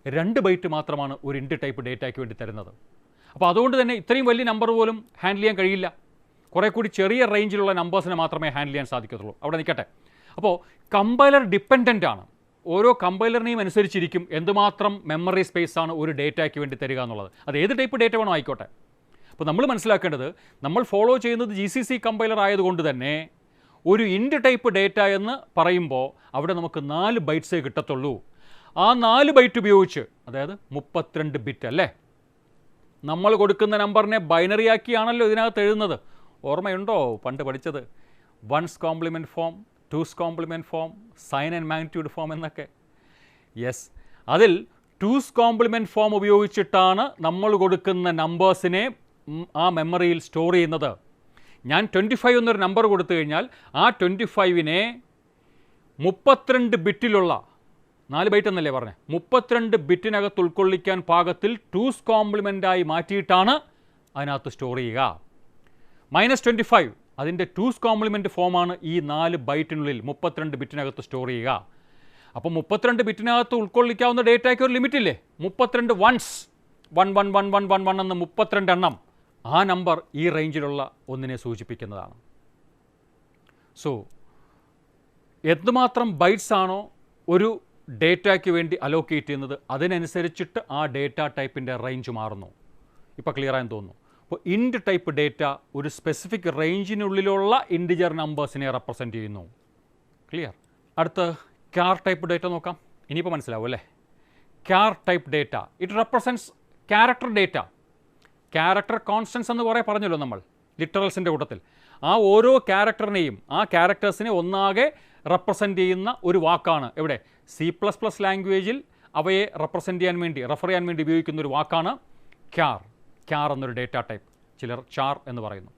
2 ബൈറ്റ് മാത്രമാണ് ഒരു ഇൻറ്റ് ടൈപ്പ് ഡേറ്റയ്ക്ക് വേണ്ടി തരുന്നത്. അപ്പോൾ അതുകൊണ്ട് തന്നെ ഇത്രയും വലിയ നമ്പർ പോലും ഹാൻഡിൽ ചെയ്യാൻ കഴിയില്ല. കുറേ കൂടി ചെറിയ റേഞ്ചിലുള്ള നമ്പേഴ്സിനെ മാത്രമേ ഹാൻഡിൽ ചെയ്യാൻ സാധിക്കത്തുള്ളൂ. അവിടെ നിൽക്കട്ടെ. അപ്പോൾ കമ്പൈലർ ഡിപ്പെൻഡൻ്റ് ആണ്. ഓരോ കമ്പൈലറിനെയും അനുസരിച്ചിരിക്കും എന്തുമാത്രം മെമ്മറി സ്പേസ് ആണ് ഒരു ഡേറ്റയ്ക്ക് വേണ്ടി തരിക എന്നുള്ളത്. അത് ഏത് ടൈപ്പ് ഡേറ്റ വേണോ ആയിക്കോട്ടെ. അപ്പോൾ നമ്മൾ മനസ്സിലാക്കേണ്ടത്, നമ്മൾ ഫോളോ ചെയ്യുന്നത് GCC കമ്പൈലർ ആയതുകൊണ്ട് തന്നെ ഒരു ഇൻറ്റ് ടൈപ്പ് ഡേറ്റ എന്ന് പറയുമ്പോൾ അവിടെ നമുക്ക് 4 ബൈറ്റ്സേ കിട്ടത്തുള്ളൂ. ആ 4 ബൈറ്റ് ഉപയോഗിച്ച്, അതായത് 32 ബിറ്റ് അല്ലേ, നമ്മൾ കൊടുക്കുന്ന നമ്പറിനെ ബൈനറി ആക്കിയാണല്ലോ ഇതിനകത്ത് എഴുതുന്നത്. ഓർമ്മയുണ്ടോ പണ്ട് പഠിച്ചത്? 1's complement form, 2's complement form, sign and magnitude form എന്നൊക്കെ. യെസ്, അതിൽ 2's കോംപ്ലിമെൻറ്റ് ഫോം ഉപയോഗിച്ചിട്ടാണ് നമ്മൾ കൊടുക്കുന്ന നമ്പേഴ്സിനെ ആ മെമ്മറിയിൽ സ്റ്റോർ ചെയ്യുന്നത്. ഞാൻ 25 എന്നൊരു നമ്പർ കൊടുത്തു കഴിഞ്ഞാൽ ആ 25നെ 32 ബിറ്റിലുള്ള, 4 ബൈറ്റ് എന്നല്ലേ പറഞ്ഞത്, 32 ബിറ്റിനകത്ത് ഉൾക്കൊള്ളിക്കാൻ പാകത്തിൽ 2's കോംപ്ലിമെൻ്റായി മാറ്റിയിട്ടാണ് അതിനകത്ത് സ്റ്റോർ ചെയ്യുക. -25 അതിൻ്റെ 2's കോംപ്ലിമെൻറ്റ് ഫോമാണ് ഈ 4 ബൈറ്റിനുള്ളിൽ 32 ബിറ്റിനകത്ത് സ്റ്റോർ ചെയ്യുക. അപ്പോൾ 32 ബിറ്റിനകത്ത് ഉൾക്കൊള്ളിക്കാവുന്ന ഡേറ്റയ്ക്ക് ഒരു ലിമിറ്റില്ലേ? 32 വൺസ്, 11111 എന്ന് 32 എണ്ണം. ആ നമ്പർ ഈ റേഞ്ചിലുള്ള ഒന്നിനെ സൂചിപ്പിക്കുന്നതാണ്. സോ എന്തുമാത്രം ബൈറ്റ്സ് ആണോ ഒരു ഡേറ്റയ്ക്ക് വേണ്ടി അലോക്കേറ്റ് ചെയ്യുന്നത്, അതിനനുസരിച്ചിട്ട് ആ ഡേറ്റ ടൈപ്പിൻ്റെ റേഞ്ച് മാറുന്നു. ഇപ്പോൾ ക്ലിയറായെന്ന് തോന്നുന്നു. അപ്പോൾ ഇൻറ്റ് ടൈപ്പ് ഡേറ്റ ഒരു സ്പെസിഫിക് റേഞ്ചിനുള്ളിലുള്ള ഇൻറ്റിജർ നമ്പേഴ്സിനെ റെപ്രസെൻറ്റ് ചെയ്യുന്നു. ക്ലിയർ. അടുത്ത് ക്യാർ ടൈപ്പ് ഡേറ്റ നോക്കാം. ഇനിയിപ്പോൾ മനസ്സിലാവും അല്ലേ? ക്യാർ type data, it represents character data. Character constants എന്ന് കുറേ പറഞ്ഞല്ലോ നമ്മൾ ലിറ്ററൽസിൻ്റെ കൂട്ടത്തിൽ. ആ ഓരോ ക്യാരക്ടറിനെയും, ആ ക്യാരക്ടേഴ്സിനെ ഒന്നാകെ റെപ്രസെൻറ്റ് ചെയ്യുന്ന ഒരു വാക്കാണ് എവിടെ? C++ ലാംഗ്വേജിൽ അവയെ റെപ്രസെൻറ്റ് ചെയ്യാൻ വേണ്ടി, റെഫർ ചെയ്യാൻ വേണ്ടി ഉപയോഗിക്കുന്ന ഒരു വാക്കാണ് ക്യാർ. ക്യാർ എന്നൊരു ഡേറ്റ ടൈപ്പ്, ചിലർ ചാർ എന്ന് പറയുന്നു.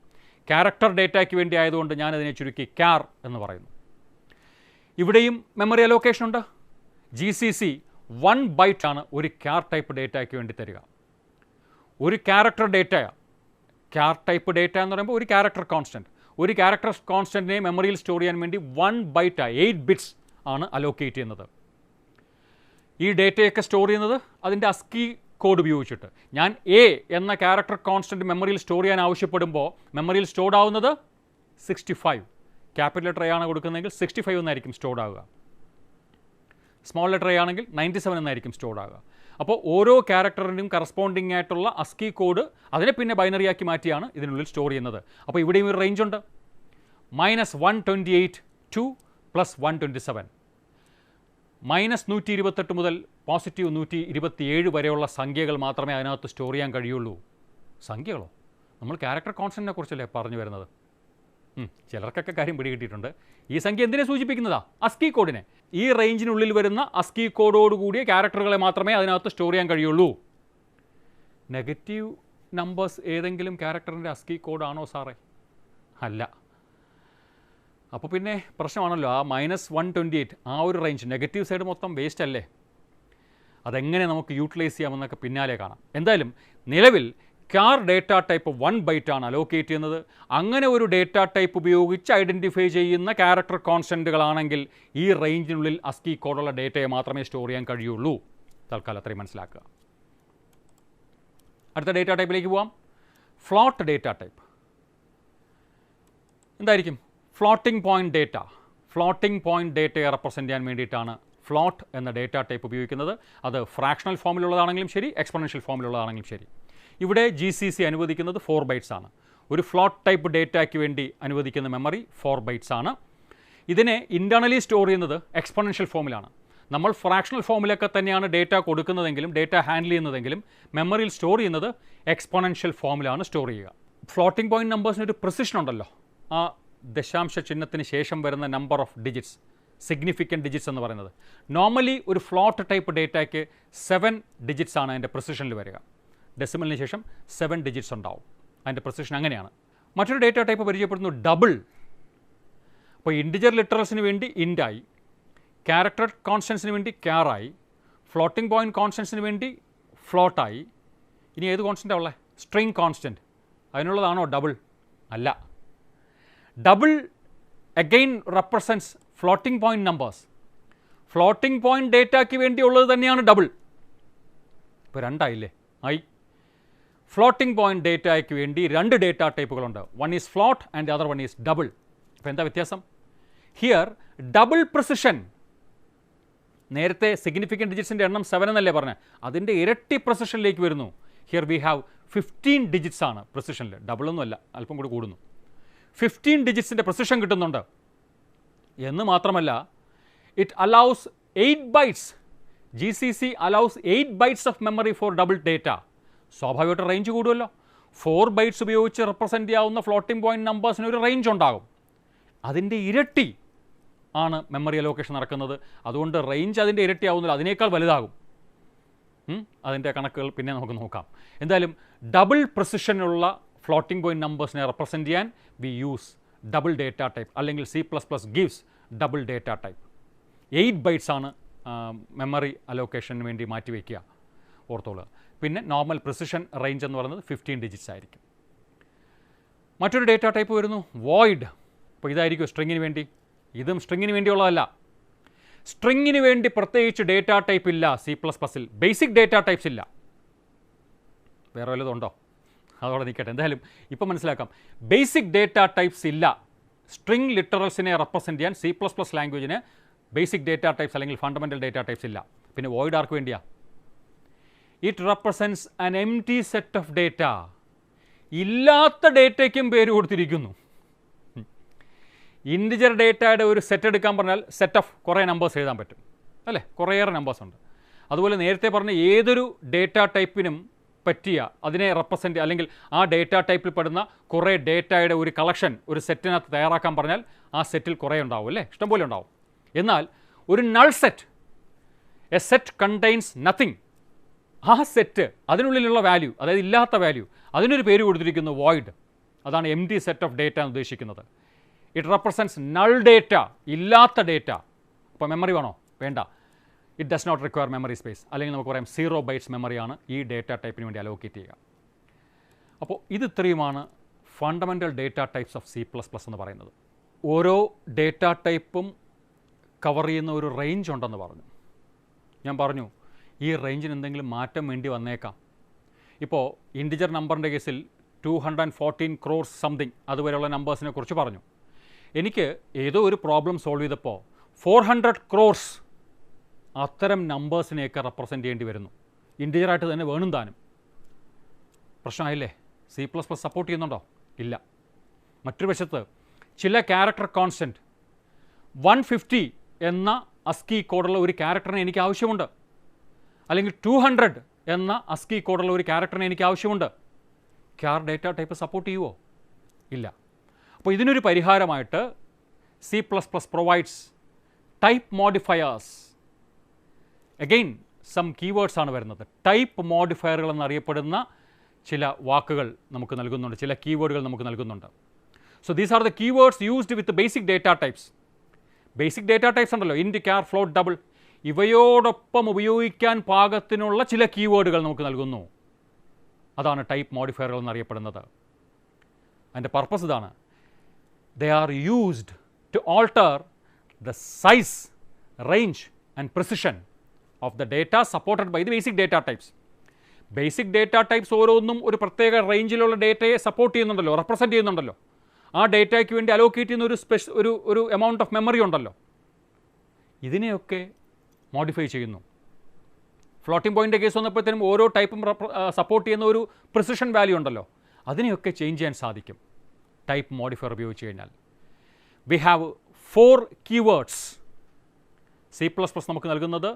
ക്യാരക്ടർ ഡേറ്റയ്ക്ക് വേണ്ടി ആയതുകൊണ്ട് ഞാനതിനെ ചുരുക്കി ക്യാർ എന്ന് പറയുന്നു. ഇവിടെയും മെമ്മറി അലോക്കേഷൻ ഉണ്ട്. GCC 1 ബൈറ്റ് ആണ് ഒരു ക്യാർ ടൈപ്പ് ഡേറ്റയ്ക്ക് വേണ്ടി തരിക. ഒരു ക്യാരക്ടർ ഡേറ്റ, ക്യാർ ടൈപ്പ് ഡേറ്റ എന്ന് പറയുമ്പോൾ ഒരു ക്യാരക്ടർ കോൺസ്റ്റൻറ്റ്, ഒരു ക്യാരക്ടർ കോൺസ്റ്റൻറ്റിനെ മെമ്മറിയിൽ സ്റ്റോർ ചെയ്യാൻ വേണ്ടി 1 ബൈറ്റ് 8 ബിറ്റ്സ് ആണ് അലോക്കേറ്റ് ചെയ്യുന്നത്. ഈ ഡേറ്റയൊക്കെ സ്റ്റോർ ചെയ്യുന്നത് അതിൻ്റെ ASCII കോഡ് ഉപയോഗിച്ചിട്ട്. ഞാൻ A എന്ന ക്യാരക്ടർ കോൺസ്റ്റൻറ്റ് മെമ്മറിയിൽ സ്റ്റോർ ചെയ്യാൻ ആവശ്യപ്പെടുമ്പോൾ മെമ്മറിയിൽ സ്റ്റോർഡ് ആവുന്നത് 65. ക്യാപിറ്റൽ ലെറ്റർ A ആണ് കൊടുക്കുന്നതെങ്കിൽ 65 എന്നായിരിക്കും സ്റ്റോർഡ് ആവുക. സ്മോൾ ലെറ്റർ A ആണെങ്കിൽ 97 എന്നായിരിക്കും സ്റ്റോർഡ് ആവുക. അപ്പോൾ ഓരോ ക്യാരക്ടറിനും കറസ്പോണ്ടിങ് ആയിട്ടുള്ള ASCII കോഡ് അതിനെ പിന്നെ ബൈനറി ആക്കി മാറ്റിയാണ് ഇതിനുള്ളിൽ സ്റ്റോർ ചെയ്യുന്നത്. അപ്പോൾ ഇവിടെയും ഒരു റേഞ്ച് ഉണ്ട്. -128 to +127, -128 മുതൽ +127 വരെയുള്ള സംഖ്യകൾ മാത്രമേ അതിനകത്ത് സ്റ്റോർ ചെയ്യാൻ കഴിയുള്ളൂ. സംഖ്യകളോ? നമ്മൾ ക്യാരക്ടർ കോൺസ്റ്റൻറ്റിനെ കുറിച്ചല്ലേ പറഞ്ഞു വരുന്നത്. ചിലർക്കൊക്കെ കാര്യം പിടികിട്ടിയിട്ടുണ്ട്. ഈ സംഖ്യ എന്തിനെ സൂചിപ്പിക്കുന്നതാ? ASCII കോഡിനെ. ഈ റേഞ്ചിനുള്ളിൽ വരുന്ന ASCII കോഡോടുകൂടിയ ക്യാരക്ടറുകളെ മാത്രമേ അതിനകത്ത് സ്റ്റോർ ചെയ്യാൻ കഴിയുള്ളൂ. നെഗറ്റീവ് നമ്പേഴ്സ് ഏതെങ്കിലും ക്യാരക്ടറിൻ്റെ ASCII കോഡാണോ സാറേ? അല്ല. അപ്പോൾ പിന്നെ പ്രശ്നമാണല്ലോ. ആ -128 ആ ഒരു റേഞ്ച്, നെഗറ്റീവ് സൈഡ് മൊത്തം വേസ്റ്റ് അല്ലേ? അതെങ്ങനെ നമുക്ക് യൂട്ടിലൈസ് ചെയ്യാമെന്നൊക്കെ പിന്നാലെ കാണാം. എന്തായാലും നിലവിൽ ക്യാർ ഡേറ്റ ടൈപ്പ് 1 ബൈറ്റ് ആണ് അലോക്കേറ്റ് ചെയ്യുന്നത്. അങ്ങനെ ഒരു ഡേറ്റ ടൈപ്പ് ഉപയോഗിച്ച് ഐഡൻറ്റിഫൈ ചെയ്യുന്ന ക്യാരക്ടർ കോൺസ്റ്റൻറ്റുകളാണെങ്കിൽ ഈ റേഞ്ചിനുള്ളിൽ ASCII കോഡുള്ള ഡേറ്റയെ മാത്രമേ സ്റ്റോർ ചെയ്യാൻ കഴിയുള്ളൂ. തൽക്കാലം അത്രയും മനസ്സിലാക്കുക. അടുത്ത ഡേറ്റ ടൈപ്പിലേക്ക് പോവാം. ഫ്ലോട്ട് ഡേറ്റ ടൈപ്പ് എന്തായിരിക്കും? Floating point data. Floating point ഡേറ്റയെ റെപ്രസെൻറ്റ് ചെയ്യാൻ വേണ്ടിയിട്ടാണ് ഫ്ലോട്ട് എന്ന ഡേറ്റ ടൈപ്പ് ഉപയോഗിക്കുന്നത്. അത് ഫ്രാക്ഷണൽ ഫോമിലുള്ളതാണെങ്കിലും ശരി, എക്സ്പൊണൻഷ്യൽ ഫോമിലുള്ളതാണെങ്കിലും ശരി. ഇവിടെ GCC അനുവദിക്കുന്നത് 4 ബൈറ്റ്സ് ആണ്. ഒരു ഫ്ലോട്ട് ടൈപ്പ് ഡേറ്റയ്ക്ക് വേണ്ടി അനുവദിക്കുന്ന മെമ്മറി 4 ബൈറ്റ്സ് ആണ്. ഇതിനെ ഇൻറ്റേർണലി സ്റ്റോർ ചെയ്യുന്നത് എക്സ്പൊണൻഷ്യൽ ഫോമിലാണ്. നമ്മൾ ഫ്രാക്ഷണൽ ഫോമിലൊക്കെ തന്നെയാണ് ഡേറ്റ കൊടുക്കുന്നതെങ്കിലും, ഡേറ്റ ഹാൻഡിൽ ചെയ്യുന്നതെങ്കിലും മെമ്മറിയിൽ സ്റ്റോർ ചെയ്യുന്നത് എക്സ്പൊണൻഷ്യൽ ഫോമിലാണ് സ്റ്റോർ ചെയ്യുക. ഫ്ലോട്ടിംഗ് പോയിൻറ്റ് നമ്പേഴ്സിനൊരു പ്രിസിഷൻ ഉണ്ടല്ലോ. ആ ദശാംശ ചിഹ്നത്തിന് ശേഷം വരുന്ന number of digits, significant digits എന്ന് പറയുന്നത്. നോർമലി ഒരു ഫ്ലോട്ട് ടൈപ്പ് ഡേറ്റയ്ക്ക് 7 ഡിജിറ്റ്സ് ആണ് അതിൻ്റെ പ്രിസിഷനിൽ വരിക. ഡെസിമലിന് ശേഷം 7 ഡിജിറ്റ്സ് ഉണ്ടാവും. അതിൻ്റെ പ്രിസിഷൻ അങ്ങനെയാണ്. മറ്റൊരു ഡേറ്റ ടൈപ്പ് പരിചയപ്പെടുന്നു ഡബിൾ. അപ്പോൾ ഇൻറ്റിജർ ലിറ്ററൽസിന് വേണ്ടി ഇൻറ്റായി, ക്യാരക്ടർ കോൺസ്റ്റൻസിന് വേണ്ടി ക്യാറായി, ഫ്ലോട്ടിംഗ് പോയിൻറ്റ് കോൺസ്റ്റൻസിന് വേണ്ടി ഫ്ലോട്ടായി. ഇനി ഏത് കോൺസ്റ്റൻ്റാണ് ഉള്ളത്? String constant. അതിനുള്ളതാണോ ഡബിൾ? അല്ല. Double again represents floating point numbers. Floating point ഡേറ്റയ്ക്ക് വേണ്ടിയുള്ളത് തന്നെയാണ് ഡബിൾ. ഇപ്പോൾ രണ്ടായില്ലേ, ആയി. ഫ്ലോട്ടിംഗ് പോയിന്റ് ഡേറ്റയ്ക്ക് വേണ്ടി രണ്ട് ഡേറ്റ ടൈപ്പുകളുണ്ട്. One is float and the other one is double. അപ്പോൾ എന്താ വ്യത്യാസം? ഹിയർ ഡബിൾ പ്രിസിഷൻ, നേരത്തെ സിഗ്നിഫിക്കൻറ്റ് ഡിജിറ്റ്സിൻ്റെ എണ്ണം 7 എന്നല്ലേ പറഞ്ഞത്, അതിൻ്റെ ഇരട്ടി പ്രിസിഷനിലേക്ക് വരുന്നു. ഹിയർ വി ഹാവ് 15 ഡിജിറ്റ്സ് ആണ് പ്രിസിഷനിൽ, ഡബിളൊന്നുമല്ല, അല്പം കൂടി കൂടുന്നു. 15 ഡിജിറ്റ്സിൻ്റെ പ്രിസിഷൻ കിട്ടുന്നുണ്ട് എന്ന് മാത്രമല്ല, it allows 8 bytes. GCC allows 8 bytes of memory for double data. സ്വാഭാവികമായിട്ട് റേഞ്ച് കൂടുമല്ലോ. 4 ബൈറ്റ്സ് ഉപയോഗിച്ച് റെപ്രസെൻറ്റ് ചെയ്യാവുന്ന ഫ്ലോട്ടിംഗ് പോയിന്റ് നമ്പേഴ്സിന് ഒരു റേഞ്ച് ഉണ്ടാകും. അതിൻ്റെ ഇരട്ടി ആണ് മെമ്മറി അലോക്കേഷൻ നടക്കുന്നത്. അതുകൊണ്ട് റേഞ്ച് അതിൻ്റെ ഇരട്ടി ആവുന്നില്ല, അതിനേക്കാൾ വലുതാകും. അതിൻ്റെ കണക്കുകൾ പിന്നെ നമുക്ക് നോക്കാം. എന്തായാലും ഡബിൾ പ്രിസിഷനുള്ള ഫ്ലോട്ടിംഗ് പോയിന്റ് നമ്പേഴ്സിനെ റെപ്രസെൻറ്റ് ചെയ്യാൻ we use double data type, അല്ലെങ്കിൽ C++ gives double data type. 8 bytes ആണ് മെമ്മറി അലോക്കേഷന് വേണ്ടി മാറ്റിവെക്കുക, ഓർത്തോളുക. പിന്നെ നോർമൽ പ്രിസിഷൻ റേഞ്ച് എന്ന് പറയുന്നത് 15 ഡിജിറ്റ്സ് ആയിരിക്കും. മറ്റൊരു ഡേറ്റ ടൈപ്പ് വരുന്നു വോയിഡ്. അപ്പോൾ ഇതായിരിക്കും സ്ട്രിങ്ങിന് വേണ്ടി. ഇതും സ്ട്രിങ്ങിന് വേണ്ടിയുള്ളതല്ല. സ്ട്രിങ്ങിന് വേണ്ടി പ്രത്യേകിച്ച് ഡേറ്റ ടൈപ്പ് ഇല്ല C++ൽ. ബേസിക് ഡേറ്റ ടൈപ്സ് ഇല്ല. വേറെ വല്ലതുണ്ടോ? അതോടെ നിൽക്കട്ടെ. എന്തായാലും ഇപ്പം മനസ്സിലാക്കാം, ബേസിക് ഡേറ്റ ടൈപ്സ് ഇല്ല. സ്ട്രിങ് ലിറ്ററൽസിനെ റെപ്രസെൻറ്റ് ചെയ്യാൻ C++ ലാംഗ്വേജിന് ബേസിക് ഡേറ്റ ടൈപ്സ് അല്ലെങ്കിൽ ഫണ്ടമെൻ്റൽ ഡേറ്റ ടൈപ്സ് ഇല്ല. പിന്നെ വോയിഡ് ആർക്ക് വേണ്ടിയാ? It represents an empty set of data. ഇല്ലാത്ത ഡേറ്റയ്ക്കും പേര് കൊടുത്തിരിക്കുന്നു. ഇൻറ്റിജർ ഡേറ്റയുടെ ഒരു സെറ്റ് എടുക്കാൻ പറഞ്ഞാൽ സെറ്റ് ഓഫ് കുറേ നമ്പേഴ്സ് എഴുതാൻ പറ്റും അല്ലേ, കുറേയേറെ നമ്പേഴ്സ് ഉണ്ട്. അതുപോലെ നേരത്തെ പറഞ്ഞ ഏതൊരു ഡേറ്റ ടൈപ്പിനും പറ്റിയ അതിനെ റെപ്രസെൻറ്റ് അല്ലെങ്കിൽ ആ ഡേറ്റ ടൈപ്പിൽ പെടുന്ന കുറേ ഡേറ്റയുടെ ഒരു കളക്ഷൻ ഒരു സെറ്റിനകത്ത് തയ്യാറാക്കാൻ പറഞ്ഞാൽ ആ സെറ്റിൽ കുറേ ഉണ്ടാവും അല്ലേ, ഇഷ്ടംപോലെ ഉണ്ടാവും. എന്നാൽ ഒരു null set, A set contains nothing, ആ സെറ്റ് അതിനുള്ളിലുള്ള വാല്യൂ, അതായത് ഇല്ലാത്ത വാല്യൂ, അതിനൊരു പേര് കൊടുത്തിരിക്കുന്നു വോയിഡ്. അതാണ് എംപ്റ്റി സെറ്റ് ഓഫ് ഡേറ്റ എന്ന് ഉദ്ദേശിക്കുന്നത്. ഇറ്റ് റെപ്രസെൻറ്റ്സ് നൾ ഡേറ്റ, ഇല്ലാത്ത ഡേറ്റ. അപ്പോൾ മെമ്മറി വേണോ? വേണ്ട. It does not require memory space, അല്ലെങ്കിൽ നമുക്ക് പറയാം 0 ബൈറ്റ്സ് മെമ്മറിയാണ് ഈ ഡേറ്റ ടൈപ്പിന് വേണ്ടി അലോക്കേറ്റ് ചെയ്യുക. അപ്പോൾ ഇത് ഇത്രയുമാണ് fundamental data types of C++ എന്ന് പറയുന്നത്. ഓരോ ഡേറ്റ ടൈപ്പും കവർ ചെയ്യുന്ന ഒരു റേഞ്ച് ഉണ്ടെന്ന് പറഞ്ഞു. ഞാൻ പറഞ്ഞു ഈ റേഞ്ചിന് എന്തെങ്കിലും മാറ്റം വേണ്ടി വന്നേക്കാം. ഇപ്പോൾ ഇൻറ്റിജർ നമ്പറിൻ്റെ കേസിൽ 214 crores സംതിങ് അതുവരെയുള്ള നമ്പേഴ്സിനെ കുറിച്ച് പറഞ്ഞു. എനിക്ക് ഏതോ ഒരു പ്രോബ്ലം സോൾവ് ചെയ്തപ്പോൾ 400 crores അത്തരം നമ്പേഴ്സിനെയൊക്കെ റെപ്രസെൻറ്റ് ചെയ്യേണ്ടി വരുന്നു. ഇൻറ്റിജറായിട്ട് തന്നെ വേണം താനും. പ്രശ്നമായില്ലേ? C++ സപ്പോർട്ട് ചെയ്യുന്നുണ്ടോ? ഇല്ല. മറ്റൊരു വശത്ത് ചില ക്യാരക്ടർ കോൺസ്റ്റൻറ്റ് 150 എന്ന അസ്കി കോഡുള്ള ഒരു ക്യാരക്ടറിനെ എനിക്ക് ആവശ്യമുണ്ട്, അല്ലെങ്കിൽ 200 എന്ന അസ്കി കോഡുള്ള ഒരു ക്യാരക്ടറിനെ എനിക്ക് ആവശ്യമുണ്ട്. ക്യാർ ഡേറ്റ ടൈപ്പ് സപ്പോർട്ട് ചെയ്യുമോ? ഇല്ല. അപ്പോൾ ഇതിനൊരു പരിഹാരമായിട്ട് C++ provides type modifiers. Again some keywords ആണ് വരുന്നത്. ടൈപ്പ് മോഡിഫയറുകൾ എന്നറിയപ്പെടുന്ന ചില വാക്കുകൾ നമുക്ക് നൽകുന്നുണ്ട്, ചില കീവേഡുകൾ നമുക്ക് നൽകുന്നുണ്ട്. So these are the keywords used with basic data types. Basic data types ഉണ്ടല്ലോ, ഇൻറ്റ്, ക്യാർ, ഫ്ലോട്ട്, ഡബിൾ, ഇവയോടൊപ്പം ഉപയോഗിക്കാൻ പാകത്തിനുള്ള ചില കീവേഡുകൾ നമുക്ക് നൽകുന്നു. അതാണ് ടൈപ്പ് മോഡിഫയറുകൾ എന്നറിയപ്പെടുന്നത്. അതിൻ്റെ പർപ്പസ് ഇതാണ്. They are used to alter the size, range and precision of the data supported by the basic data types. Basic data types ഓരോന്നും ഒരു പ്രത്യേക റേഞ്ചിലുള്ള ഡേറ്റയെ സപ്പോർട്ട് ചെയ്യുന്നുണ്ടല്ലോ, റെപ്രസെൻറ്റ് ചെയ്യുന്നുണ്ടല്ലോ. ആ ഡേറ്റയ്ക്ക് വേണ്ടി അലോക്കേറ്റ് ചെയ്യുന്ന ഒരു എമൗണ്ട് ഓഫ് മെമ്മറി ഉണ്ടല്ലോ. ഇതിനെയൊക്കെ മോഡിഫൈ ചെയ്യുന്നു. ഫ്ലോട്ടിംഗ് പോയിൻ്റ് കേസ് വന്നപ്പോഴത്തേനും ഓരോ ടൈപ്പും സപ്പോർട്ട് ചെയ്യുന്ന ഒരു പ്രിസിഷൻ വാല്യൂ ഉണ്ടല്ലോ, അതിനെയൊക്കെ ചേഞ്ച് ചെയ്യാൻ സാധിക്കും ടൈപ്പ് മോഡിഫയർ ഉപയോഗിച്ച് കഴിഞ്ഞാൽ. We have 4 keywords. C++ നമുക്ക് നൽകുന്നത്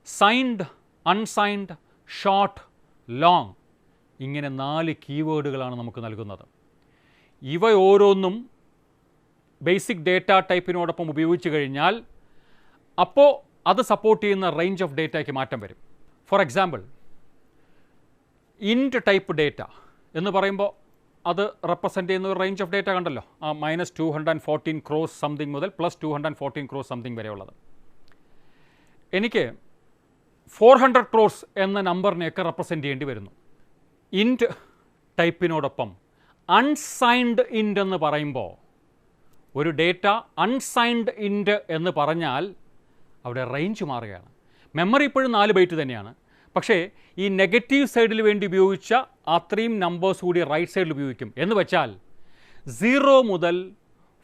സൈൻഡ്, അൺസൈൻഡ്, ഷോർട്ട്, ലോങ്, ഇങ്ങനെ 4 കീവേഡുകളാണ് നമുക്ക് നൽകുന്നത്. ഇവ ഓരോന്നും ബേസിക് ഡേറ്റ ടൈപ്പിനോടൊപ്പം ഉപയോഗിച്ച് കഴിഞ്ഞാൽ അപ്പോൾ അത് സപ്പോർട്ട് ചെയ്യുന്ന റേഞ്ച് ഓഫ് ഡേറ്റയ്ക്ക് മാറ്റം വരും. ഫോർ എക്സാമ്പിൾ, ഇൻറ്റ് ടൈപ്പ് ഡേറ്റ എന്ന് പറയുമ്പോൾ അത് റെപ്രസെൻറ്റ് ചെയ്യുന്ന ഒരു റേഞ്ച് ഓഫ് ഡേറ്റ കണ്ടല്ലോ, ആ -214 crores സംതിങ് മുതൽ +214 crores സംതിങ് വരെയുള്ളത്. എനിക്ക് 400 crores എന്ന നമ്പറിനെയൊക്കെ റെപ്രസെൻറ്റ് ചെയ്യേണ്ടി വരുന്നു. ഇൻറ്റ് ടൈപ്പിനോടൊപ്പം അൺസൈൻഡ് ഇൻറ്റ് എന്ന് പറയുമ്പോൾ, ഒരു ഡേറ്റ അൺസൈൻഡ് ഇൻറ്റ് എന്ന് പറഞ്ഞാൽ അവിടെ റേഞ്ച് മാറുകയാണ്. മെമ്മറി ഇപ്പോഴും 4 ബൈറ്റ് തന്നെയാണ്, പക്ഷേ ഈ നെഗറ്റീവ് സൈഡിൽ വേണ്ടി ഉപയോഗിച്ച അത്രയും നമ്പേഴ്സ് കൂടി റൈറ്റ് സൈഡിൽ ഉപയോഗിക്കും. എന്ന് വെച്ചാൽ 0 മുതൽ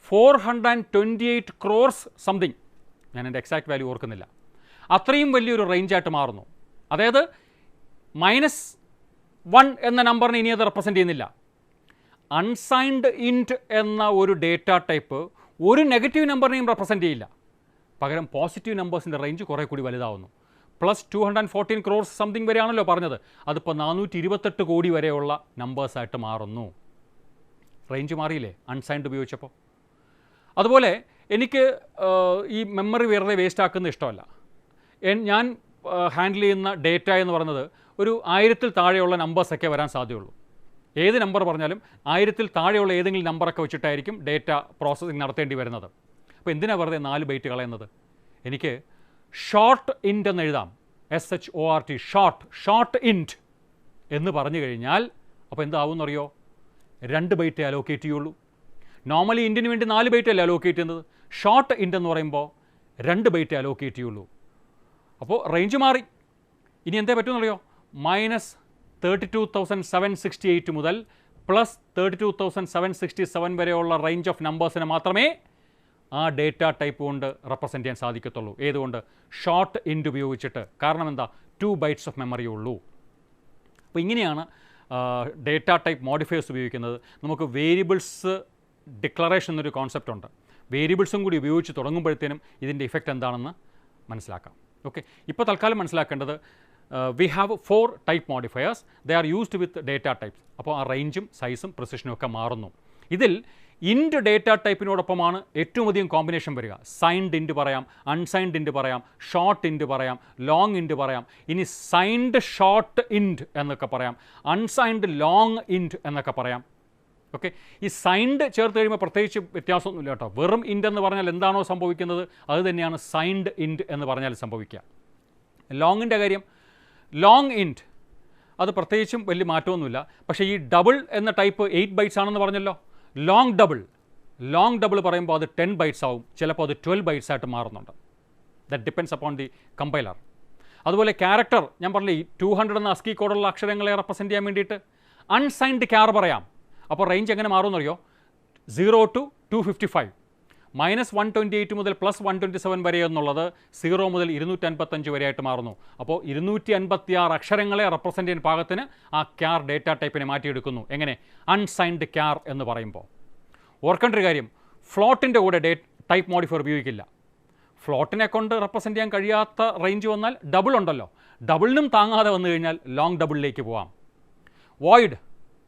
428 ക്രോർസ് സംതിങ്, ഞാൻ എൻ്റെ എക്സാക്ട് വാല്യൂ ഓർക്കുന്നില്ല, അത്രയും വലിയൊരു റേഞ്ചായിട്ട് മാറുന്നു. അതായത് -1 എന്ന നമ്പറിനെ ഇനി അത് റെപ്രസെൻ്റ് ചെയ്യുന്നില്ല. അൺസൈൻഡ് ഇൻറ്റ് എന്ന ഒരു ഡേറ്റ ടൈപ്പ് ഒരു നെഗറ്റീവ് നമ്പറിനെയും റെപ്രസെൻ്റ് ചെയ്യില്ല. പകരം പോസിറ്റീവ് നമ്പേഴ്സിൻ്റെ റേഞ്ച് കുറേ കൂടി വലുതാവുന്നു. +214 ക്രോർസ് സംതിങ് വരെയാണല്ലോ പറഞ്ഞത്, അതിപ്പോൾ 428 കോടി വരെയുള്ള നമ്പേഴ്സായിട്ട് മാറുന്നു. റേഞ്ച് മാറിയില്ലേ അൺസൈൻഡ് ഉപയോഗിച്ചപ്പോൾ? അതുപോലെ എനിക്ക് ഈ മെമ്മറി വെറുതെ വേസ്റ്റ് ആക്കുന്ന ഇഷ്ടമല്ല. ഞാൻ ഹാൻഡിൽ ചെയ്യുന്ന ഡേറ്റ എന്ന് പറയുന്നത് ഒരു 1000-ൽ താഴെയുള്ള നമ്പേഴ്സൊക്കെ വരാൻ സാധ്യതയുള്ളൂ. ഏത് നമ്പർ പറഞ്ഞാലും 1000-ൽ താഴെയുള്ള ഏതെങ്കിലും നമ്പറൊക്കെ വെച്ചിട്ടായിരിക്കും ഡേറ്റ പ്രോസസ്സിംഗ് നടത്തേണ്ടി വരുന്നത്. അപ്പോൾ എന്തിനാണ് വെറുതെ 4 ബൈറ്റ് കളയുന്നത്? എനിക്ക് ഷോർട്ട് ഇൻറ്റ് എന്ന് എഴുതാം, SHORT, ഷോർട്ട് ഇൻറ്റ് എന്ന് പറഞ്ഞു കഴിഞ്ഞാൽ അപ്പോൾ എന്താവുമെന്നറിയോ? 2 ബൈറ്റ് അലോക്കേറ്റ് ചെയ്യുള്ളൂ. നോർമലി ഇൻറ്റിന് വേണ്ടി 4 ബൈറ്റ് അല്ലേ അലോക്കേറ്റ് ചെയ്യുന്നത്. ഷോർട്ട് ഇൻറ്റ് എന്ന് പറയുമ്പോൾ 2 ബൈറ്റ് അലോക്കേറ്റ് ചെയ്യുള്ളൂ. അപ്പോൾ റേഞ്ച് മാറി. ഇനി എന്തേ പറ്റുമെന്നറിയോ? -32,768 മുതൽ +32,767 വരെയുള്ള റേഞ്ച് ഓഫ് നമ്പേഴ്സിനെ മാത്രമേ ആ ഡേറ്റ ടൈപ്പ് കൊണ്ട് റെപ്രസെൻ്റ് ചെയ്യാൻ സാധിക്കത്തുള്ളൂ. ഏതുകൊണ്ട്? ഷോർട്ട് ഇൻറ്റ് ഉപയോഗിച്ചിട്ട്. കാരണം എന്താ? 2 ബൈറ്റ്സ് ഓഫ് മെമ്മറി ഉള്ളൂ. അപ്പോൾ ഇങ്ങനെയാണ് ഡേറ്റ ടൈപ്പ് മോഡിഫയേഴ്സ് ഉപയോഗിക്കുന്നത്. നമുക്ക് വേരിയബിൾസ് ഡിക്ലറേഷൻ എന്നൊരു കോൺസെപ്റ്റ് ഉണ്ട്. വേരിയബിൾസും കൂടി ഉപയോഗിച്ച് തുടങ്ങുമ്പോഴത്തേനും ഇതിൻ്റെ ഇഫക്റ്റ് എന്താണെന്ന് മനസ്സിലാക്കാം. ഓക്കെ, ഇപ്പോൾ തൽക്കാലം മനസ്സിലാക്കേണ്ടത് we have 4 type modifiers. They are used with data types. അപ്പോൾ ആ റേഞ്ചും സൈസും പ്രിസിഷനും ഒക്കെ മാറുന്നു. ഇതിൽ ഇൻറ്റ് ഡേറ്റ ടൈപ്പിനോടൊപ്പമാണ് ഏറ്റവും അധികം കോമ്പിനേഷൻ വരിക. സൈൻഡ് ഇൻറ്റ് പറയാം, അൺസൈൻഡ് ഇൻറ്റ് പറയാം, ഷോർട്ട് ഇൻറ്റ് പറയാം, ലോങ് ഇൻറ്റ് പറയാം. ഇനി സൈൻഡ് ഷോർട്ട് ഇൻറ്റ് എന്നൊക്കെ പറയാം, അൺസൈൻഡ് ലോങ് ഇൻറ്റ് എന്നൊക്കെ പറയാം. ഓക്കെ, ഈ സൈൻഡ് ചേർത്ത് കഴിയുമ്പോൾ പ്രത്യേകിച്ച് വ്യത്യാസമൊന്നുമില്ല കേട്ടോ. വെറും ഇൻറ്റ് എന്ന് പറഞ്ഞാൽ എന്താണോ സംഭവിക്കുന്നത് അത് തന്നെയാണ് സൈൻഡ് ഇൻറ്റ് എന്ന് പറഞ്ഞാൽ സംഭവിക്കുക. ലോങ്ങിൻ്റെ കാര്യം, ലോങ് ഇൻറ്റ് അത് പ്രത്യേകിച്ചും വലിയ മാറ്റമൊന്നുമില്ല. പക്ഷേ ഈ ഡബിൾ എന്ന ടൈപ്പ് 8 ബൈറ്റ്സ് ആണെന്ന് പറഞ്ഞല്ലോ. ലോങ് ഡബിൾ പറയുമ്പോൾ അത് 10 ബൈറ്റ്സ് ആവും, ചിലപ്പോൾ അത് 12 ബൈറ്റ്സ് ആയിട്ട് മാറുന്നുണ്ട്. That depends upon the compiler. അതുപോലെ ക്യാരക്ടർ, ഞാൻ പറഞ്ഞില്ലേ ഈ 200 എന്ന അസ്കി കോഡുള്ള അക്ഷരങ്ങളെ റെപ്രസെൻ്റ് ചെയ്യാൻ വേണ്ടിയിട്ട് അൺസൈൻഡ് ക്യാർ പറയാം. അപ്പോൾ റേഞ്ച് എങ്ങനെ മാറുമെന്നറിയോ? 0 to 255, -128 മുതൽ +127 വരെ എന്നുള്ളത് 0 മുതൽ 255 വരെയായിട്ട് മാറുന്നു. അപ്പോൾ 256 അക്ഷരങ്ങളെ റെപ്രസെൻ്റ് ചെയ്യാൻ പാകത്തിന് ആ ക്യാർ ഡേറ്റ ടൈപ്പിനെ മാറ്റിയെടുക്കുന്നു. എങ്ങനെ? അൺസൈൻഡ് ക്യാർ എന്ന് പറയുമ്പോൾ. ഓർക്കേണ്ട ഒരു കാര്യം, ഫ്ലോട്ടിൻ്റെ കൂടെ ടൈപ്പ് മോഡിഫയർ ഉപയോഗിക്കില്ല. ഫ്ലോട്ടിനെ കൊണ്ട് റെപ്രസെൻ്റ് ചെയ്യാൻ കഴിയാത്ത റേഞ്ച് വന്നാൽ ഡബിൾ ഉണ്ടല്ലോ, ഡബിളിനും താങ്ങാതെ വന്നു കഴിഞ്ഞാൽ ലോങ് ഡബിളിലേക്ക് പോവാം. വോയിഡ്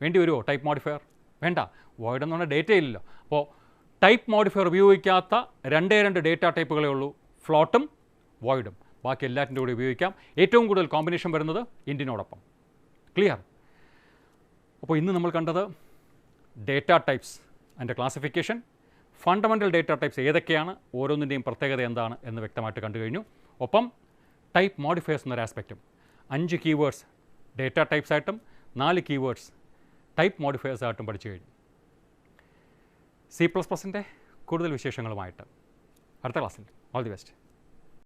വേണ്ടി വരുമോ ടൈപ്പ് മോഡിഫയർ? വേണ്ട, വോയിഡ് എന്ന് പറഞ്ഞാൽ ഡേറ്റ ഇല്ലല്ലോ. അപ്പോൾ ടൈപ്പ് മോഡിഫയർ ഉപയോഗിക്കാത്ത 2 ഡേറ്റ ടൈപ്പുകളേ ഉള്ളൂ, ഫ്ലോട്ടും വോയിഡും. ബാക്കി എല്ലാറ്റിൻ്റെ കൂടെ ഉപയോഗിക്കാം. ഏറ്റവും കൂടുതൽ കോമ്പിനേഷൻ വരുന്നത് ഇൻറ്റിനോടൊപ്പം. ക്ലിയർ? അപ്പോൾ ഇന്ന് നമ്മൾ കണ്ടത് ഡേറ്റ ടൈപ്സ് അതിൻ്റെ ക്ലാസിഫിക്കേഷൻ, ഫണ്ടമെൻ്റൽ ഡേറ്റ ടൈപ്സ് ഏതൊക്കെയാണ്, ഓരോന്നിൻ്റെയും പ്രത്യേകത എന്താണ് എന്ന് വ്യക്തമായിട്ട് കണ്ടു കഴിഞ്ഞു. ഒപ്പം ടൈപ്പ് മോഡിഫയേഴ്സ് എന്നൊരു ആസ്പെക്റ്റും, 5 കീവേഡ്സ് ഡേറ്റ ടൈപ്സ് ആയിട്ടും 4 കീവേഡ്സ് ടൈപ്പ് മോഡിഫയേഴ്സ് ആയിട്ടും പഠിച്ചു കഴിഞ്ഞു. C++ൻ്റെ കൂടുതൽ വിശേഷങ്ങളുമായിട്ട് അടുത്ത ക്ലാസ്സിൽ. All the best.